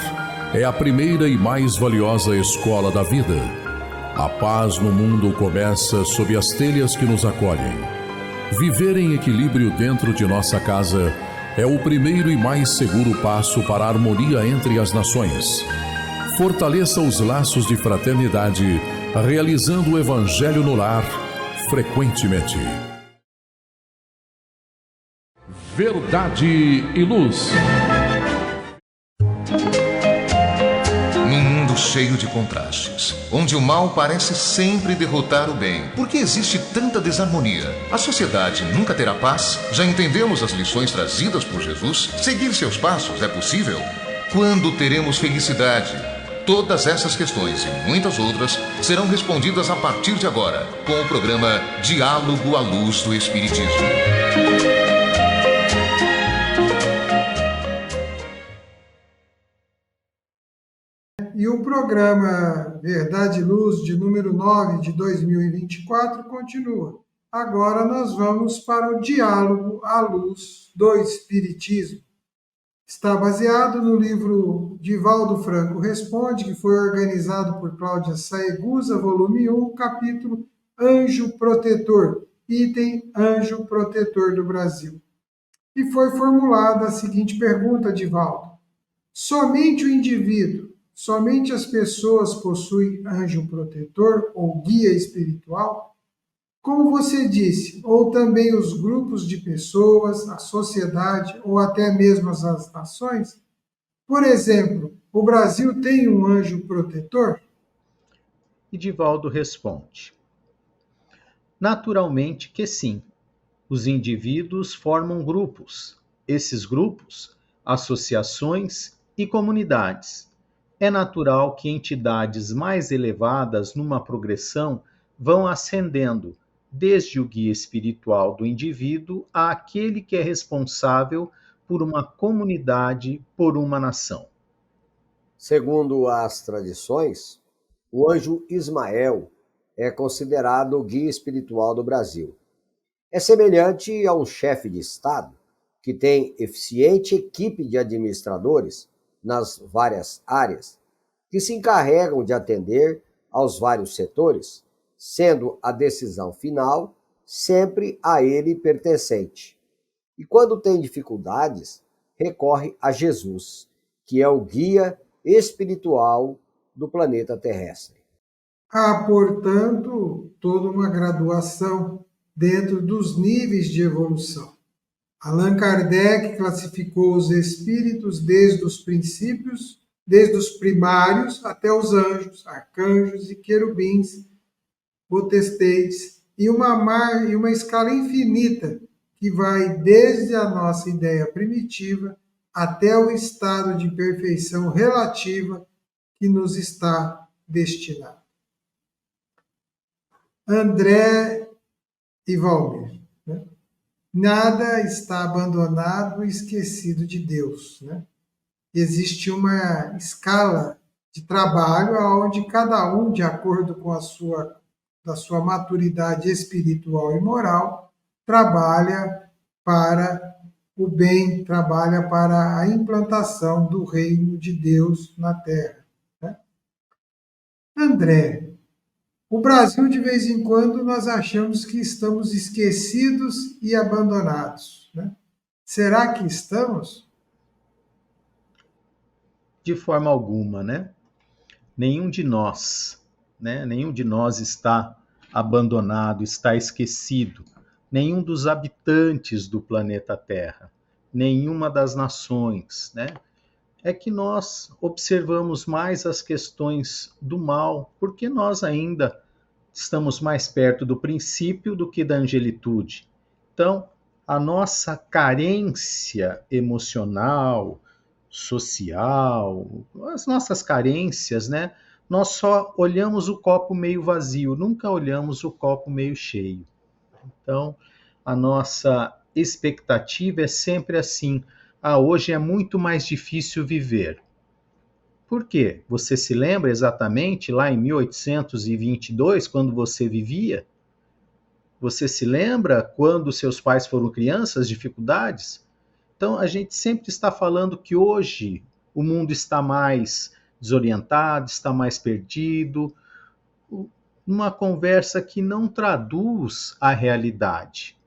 é a primeira e mais valiosa escola da vida. A paz no mundo começa sob as telhas que nos acolhem. Viver em equilíbrio dentro de nossa casa é o primeiro e mais seguro passo para a harmonia entre as nações. Fortaleça os laços de fraternidade, realizando o Evangelho no lar frequentemente. Verdade e luz. Num mundo cheio de contrastes, onde o mal parece sempre derrotar o bem, por que existe tanta desarmonia? A sociedade nunca terá paz? Já entendemos as lições trazidas por Jesus? Seguir seus passos é possível? Quando teremos felicidade? Todas essas questões e muitas outras serão respondidas a partir de agora, com o programa Diálogo à Luz do Espiritismo. E o programa Verdade e Luz, de número 9 de 2024, continua. Agora nós vamos para o Diálogo à Luz do Espiritismo. Está baseado no livro Divaldo Franco Responde, que foi organizado por Cláudia Saegusa, volume 1, capítulo Anjo Protetor, item Anjo Protetor do Brasil. E foi formulada a seguinte pergunta, Divaldo: somente o indivíduo, somente as pessoas possuem anjo protetor ou guia espiritual? Como você disse, ou também os grupos de pessoas, a sociedade ou até mesmo as nações? Por exemplo, o Brasil tem um anjo protetor? E Divaldo responde: naturalmente que sim. Os indivíduos formam grupos. Esses grupos, associações e comunidades. É natural que entidades mais elevadas numa progressão vão ascendendo, desde o guia espiritual do indivíduo àquele que é responsável por uma comunidade, por uma nação. Segundo as tradições, o anjo Ismael é considerado o guia espiritual do Brasil. É semelhante a um chefe de Estado que tem eficiente equipe de administradores nas várias áreas que se encarregam de atender aos vários setores, sendo a decisão final sempre a ele pertencente. E quando tem dificuldades, recorre a Jesus, que é o guia espiritual do planeta terrestre. Há, portanto, toda uma graduação dentro dos níveis de evolução. Allan Kardec classificou os espíritos desde os princípios, desde os primários até os anjos, arcanjos e querubins, potestades, e uma escala infinita que vai desde a nossa ideia primitiva até o estado de perfeição relativa que nos está destinado. André e Valmir, né? Nada está abandonado e esquecido de Deus, né? existe uma escala de trabalho onde cada um, de acordo com da sua maturidade espiritual e moral, trabalha para o bem, trabalha para a implantação do reino de Deus na Terra. Né? André, o Brasil, de vez em quando, nós achamos que estamos esquecidos e abandonados. Né? Será que estamos? De forma alguma, né? Nenhum de nós está abandonado, está esquecido. Nenhum dos habitantes do planeta Terra, nenhuma das nações, né? É que nós observamos mais as questões do mal, porque nós ainda estamos mais perto do princípio do que da angelitude. Então, a nossa carência emocional, social, as nossas carências, né? Nós só olhamos o copo meio vazio, nunca olhamos o copo meio cheio. Então, a nossa expectativa é sempre assim: hoje é muito mais difícil viver. Por quê? Você se lembra exatamente lá em 1822, quando você vivia? Você se lembra quando seus pais foram crianças, dificuldades? Então, a gente sempre está falando que hoje o mundo está mais desorientado, está mais perdido, numa conversa que não traduz a realidade.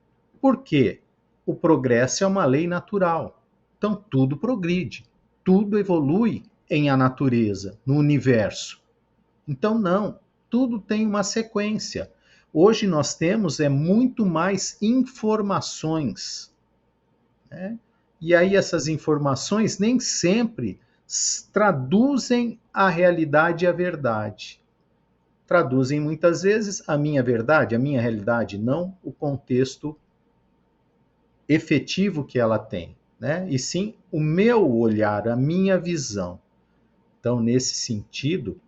Por quê? O progresso é uma lei natural. Então, tudo progride, tudo evolui em a natureza, no universo. Então, não, tudo tem uma sequência. Hoje nós temos muito mais informações, né? E aí essas informações nem sempre traduzem a realidade e a verdade. Traduzem muitas vezes a minha verdade, a minha realidade, não o contexto efetivo que ela tem, né? E sim o meu olhar, a minha visão. Então, nesse sentido,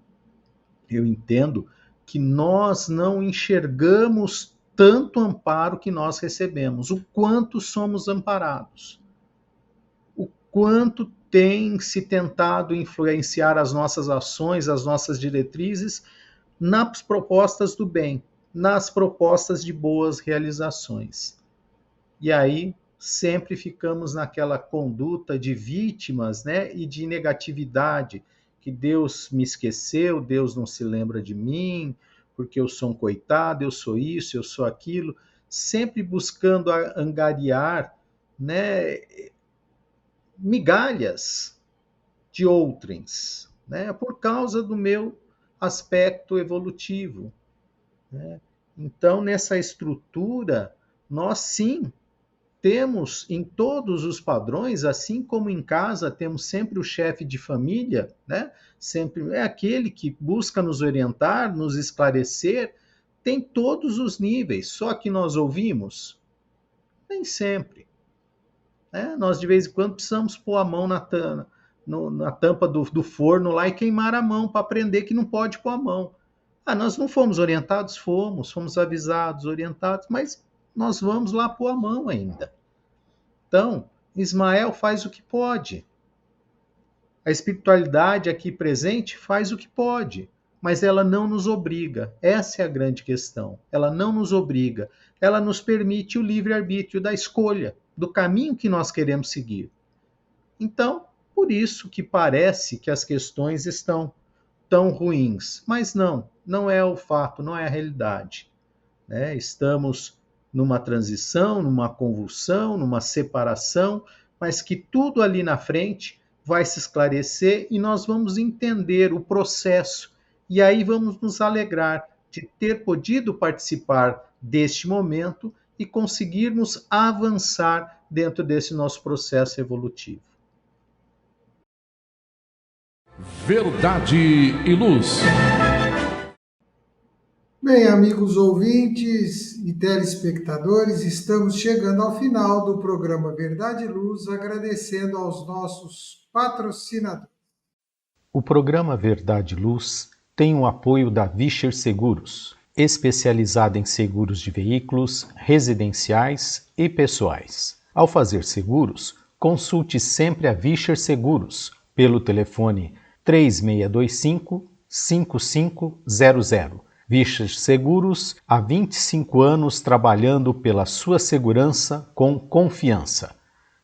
eu entendo que nós não enxergamos tanto amparo que nós recebemos, o quanto somos amparados, o quanto tem se tentado influenciar as nossas ações, as nossas diretrizes nas propostas do bem, nas propostas de boas realizações. E aí sempre ficamos naquela conduta de vítimas, né, e de negatividade, que Deus me esqueceu, Deus não se lembra de mim, porque eu sou um coitado, eu sou isso, eu sou aquilo, sempre buscando angariar, né, migalhas de outrens, né, por causa do meu aspecto evolutivo, né? Então, nessa estrutura, nós sim temos em todos os padrões, assim como em casa temos sempre o chefe de família, né? Sempre é aquele que busca nos orientar, nos esclarecer, tem todos os níveis, só que nós ouvimos? Nem sempre, né? Nós de vez em quando precisamos pôr a mão na tampa do forno lá e queimar a mão para aprender que não pode pôr a mão. Nós não fomos orientados? Fomos avisados, orientados, mas nós vamos lá pôr a mão ainda. Então, Ismael faz o que pode. A espiritualidade aqui presente faz o que pode, mas ela não nos obriga. Essa é a grande questão. Ela não nos obriga. Ela nos permite o livre-arbítrio da escolha, do caminho que nós queremos seguir. Então, por isso que parece que as questões estão tão ruins. Mas não é o fato, não é a realidade, né? Estamos numa transição, numa convulsão, numa separação, mas que tudo ali na frente vai se esclarecer e nós vamos entender o processo. E aí vamos nos alegrar de ter podido participar deste momento e conseguirmos avançar dentro desse nosso processo evolutivo. Verdade e Luz. Bem, amigos ouvintes e telespectadores, estamos chegando ao final do programa Verdade e Luz, agradecendo aos nossos patrocinadores. O programa Verdade e Luz tem o apoio da Vischer Seguros, especializada em seguros de veículos, residenciais e pessoais. Ao fazer seguros, consulte sempre a Vischer Seguros, pelo telefone 3625-5500. Vichas Seguros, há 25 anos trabalhando pela sua segurança com confiança.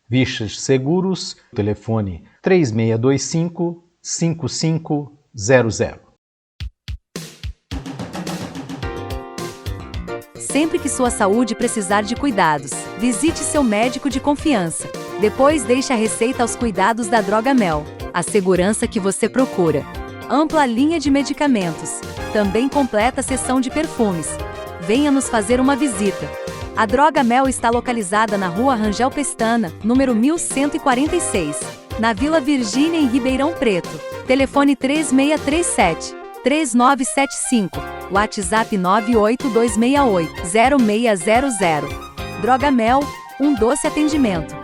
Vichas Seguros, telefone 3625-5500. Sempre que sua saúde precisar de cuidados, visite seu médico de confiança. Depois deixe a receita aos cuidados da Droga Mel, a segurança que você procura. Ampla linha de medicamentos. Também completa seção de perfumes. Venha nos fazer uma visita. A Droga Mel está localizada na Rua Rangel Pestana, número 1146, na Vila Virgínia, em Ribeirão Preto. Telefone 3637-3975. WhatsApp 98268-0600. Droga Mel, um doce atendimento.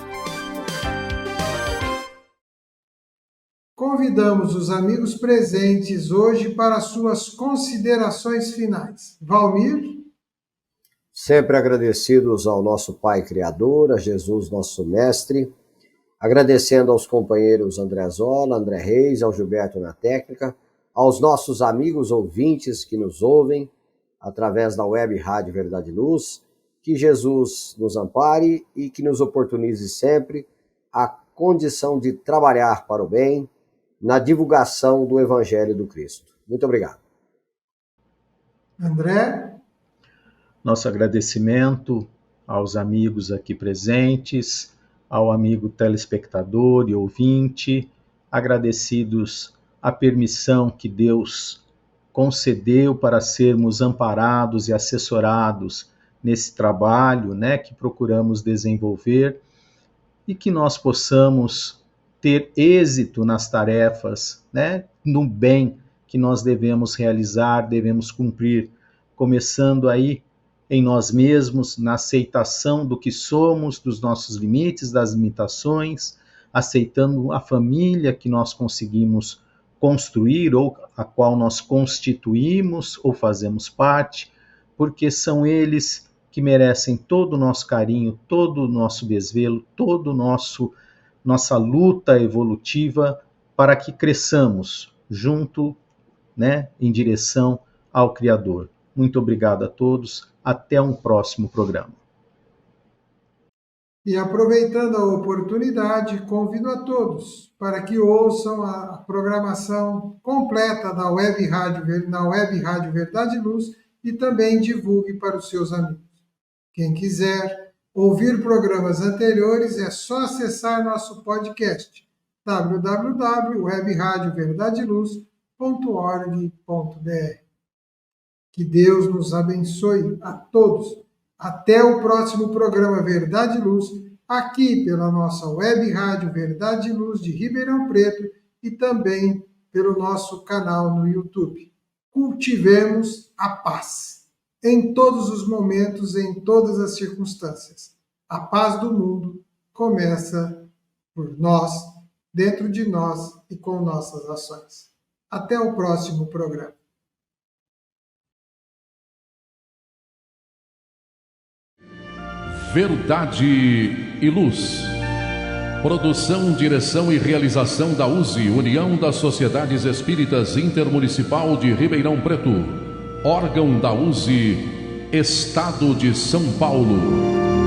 Convidamos os amigos presentes hoje para suas considerações finais. Valmir? Sempre agradecidos ao nosso Pai Criador, a Jesus, nosso Mestre, agradecendo aos companheiros André Zola, André Reis, ao Gilberto na técnica, aos nossos amigos ouvintes que nos ouvem através da web Rádio Verdade e Luz, que Jesus nos ampare e que nos oportunize sempre a condição de trabalhar para o bem na divulgação do Evangelho do Cristo. Muito obrigado. André? Nosso agradecimento aos amigos aqui presentes, ao amigo telespectador e ouvinte, agradecidos a permissão que Deus concedeu para sermos amparados e assessorados nesse trabalho, que procuramos desenvolver, e que nós possamos ter êxito nas tarefas, no bem que nós devemos realizar, devemos cumprir, começando aí em nós mesmos, na aceitação do que somos, dos nossos limites, das limitações, aceitando a família que nós conseguimos construir, ou a qual nós constituímos ou fazemos parte, porque são eles que merecem todo o nosso carinho, todo o nosso desvelo, todo o nossa luta evolutiva para que cresçamos junto, em direção ao Criador. Muito obrigado a todos. Até um próximo programa. E aproveitando a oportunidade, convido a todos para que ouçam a programação completa da Web Rádio, na Web Rádio Verdade e Luz, e também divulgue para os seus amigos. Quem quiser ouvir programas anteriores, é só acessar nosso podcast www.webradioverdadeluz.org.br. Que Deus nos abençoe a todos. Até o próximo programa Verdade e Luz, aqui pela nossa Web Rádio Verdade e Luz de Ribeirão Preto e também pelo nosso canal no YouTube. Cultivemos a paz em todos os momentos, em todas as circunstâncias. A paz do mundo começa por nós, dentro de nós e com nossas ações. Até o próximo programa. Verdade e Luz. Produção, direção e realização da USE, União das Sociedades Espíritas Intermunicipal de Ribeirão Preto. Órgão da USE, Estado de São Paulo.